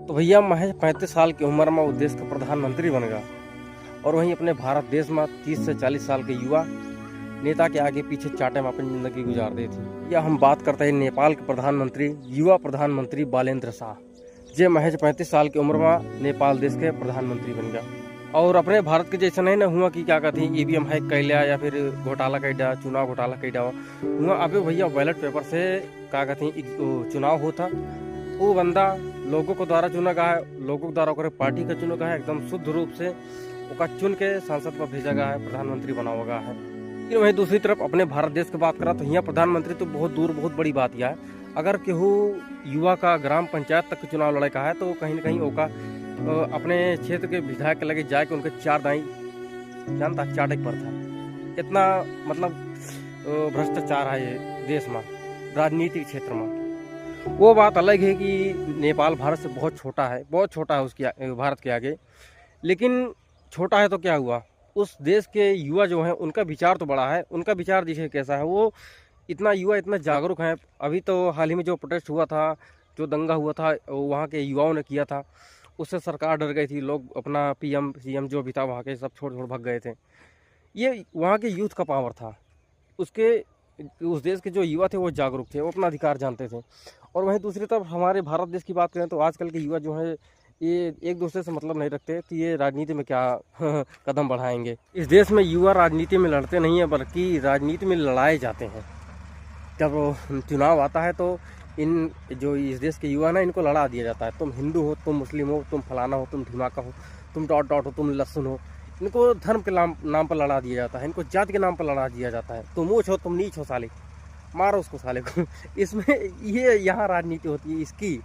तो भैया महज 35 साल की उम्र में वो देश का प्रधानमंत्री बन गया। और वहीं अपने भारत देश में 30 से 40 साल के युवा नेता के आगे पीछे चाटे में अपनी जिंदगी गुजार दी थी। या हम बात करते हैं नेपाल के प्रधानमंत्री, युवा प्रधानमंत्री बालेंद्र शाह, जो महज 35 साल की उम्र में नेपाल देश के प्रधानमंत्री बन गया। और अपने भारत के जैसा नहीं ना हुआ कि क्या कहते हैं ईवीएम हैक कर लिया या फिर घोटाला कर दिया, चुनाव घोटाला कर दिया हुआ। अभी भैया बैलेट पेपर से क्या कहते हैं चुनाव होता, वो बंदा लोगों को द्वारा चुना गया है, लोगों के द्वारा ओकरे पार्टी का चुना गया है, एकदम शुद्ध रूप से उसका चुन के संसद पर भेजा गया है, प्रधानमंत्री बना हुआ है। लेकिन वहीं दूसरी तरफ अपने भारत देश की बात करा तो यहाँ प्रधानमंत्री तो बहुत दूर, बहुत बड़ी बात यह है। अगर केहू युवा का ग्राम पंचायत तक चुनाव लड़े का है तो कहीं ना कहीं ओका अपने क्षेत्र के विधायक के लगे जाके उनके चार दाई जानता चाटे पर था। इतना मतलब भ्रष्टाचार है ये देश में, राजनीतिक क्षेत्र में। वो बात अलग है कि नेपाल भारत से बहुत छोटा है, बहुत छोटा है उसकी भारत के आगे। लेकिन छोटा है तो क्या हुआ, उस देश के युवा जो हैं उनका विचार तो बड़ा है। उनका विचार देखिए कैसा है, वो इतना युवा इतना जागरूक हैं। अभी तो हाल ही में जो प्रोटेस्ट हुआ था, जो दंगा हुआ था, वहाँ के युवाओं ने किया था, उससे सरकार डर गई थी। लोग अपना पीएम सीएम जो भी था वहाँ के सब छोड़ भाग गए थे। ये वहाँ के यूथ का पावर था। उस देश के जो युवा थे वो जागरूक थे, वो अपना अधिकार जानते थे। और वहीं दूसरी तरफ हमारे भारत देश की बात करें तो आजकल के युवा जो है ये एक दूसरे से मतलब नहीं रखते कि ये राजनीति में क्या कदम बढ़ाएंगे। इस देश में युवा राजनीति में लड़ते नहीं है, बल्कि राजनीति में लड़ाए जाते हैं। जब चुनाव आता है तो इन जो इस देश के युवा ना, इनको लड़ा दिया जाता है। तुम हिंदू हो, तुम मुस्लिम हो, तुम फलाना हो, तुम ढिमाका हो, तुम डॉट हो, तुम लहसुन हो। इनको धर्म के नाम पर लड़ा दिया जाता है, इनको जाति के नाम पर लड़ा दिया जाता है। तुम ऊँच हो, तुम नीच हो, साले मारो उसको साले को। इसमें ये यहाँ राजनीति होती है इसकी,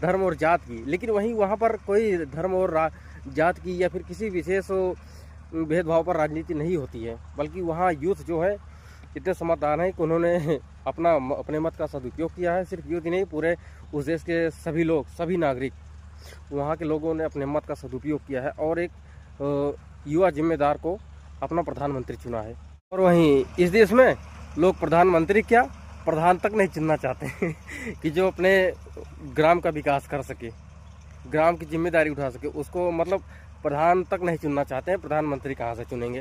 धर्म और जात की। लेकिन वहीं वहाँ पर कोई धर्म और जात की या फिर किसी विशेष भेदभाव पर राजनीति नहीं होती है, बल्कि वहाँ यूथ जो है इतने समझदार हैं कि उन्होंने अपने मत का सदुपयोग किया है। सिर्फ यूथ ही नहीं, पूरे उस देश के सभी लोग, सभी नागरिक, वहाँ के लोगों ने अपने मत का सदुपयोग किया है और एक युवा जिम्मेदार को अपना प्रधानमंत्री चुना है। और वहीं इस देश में लोग प्रधानमंत्री क्या, प्रधान तक नहीं चुनना चाहते हैं कि जो अपने ग्राम का विकास कर सके, ग्राम की जिम्मेदारी उठा सके, उसको मतलब प्रधान तक नहीं चुनना चाहते हैं। प्रधानमंत्री कहाँ से चुनेंगे।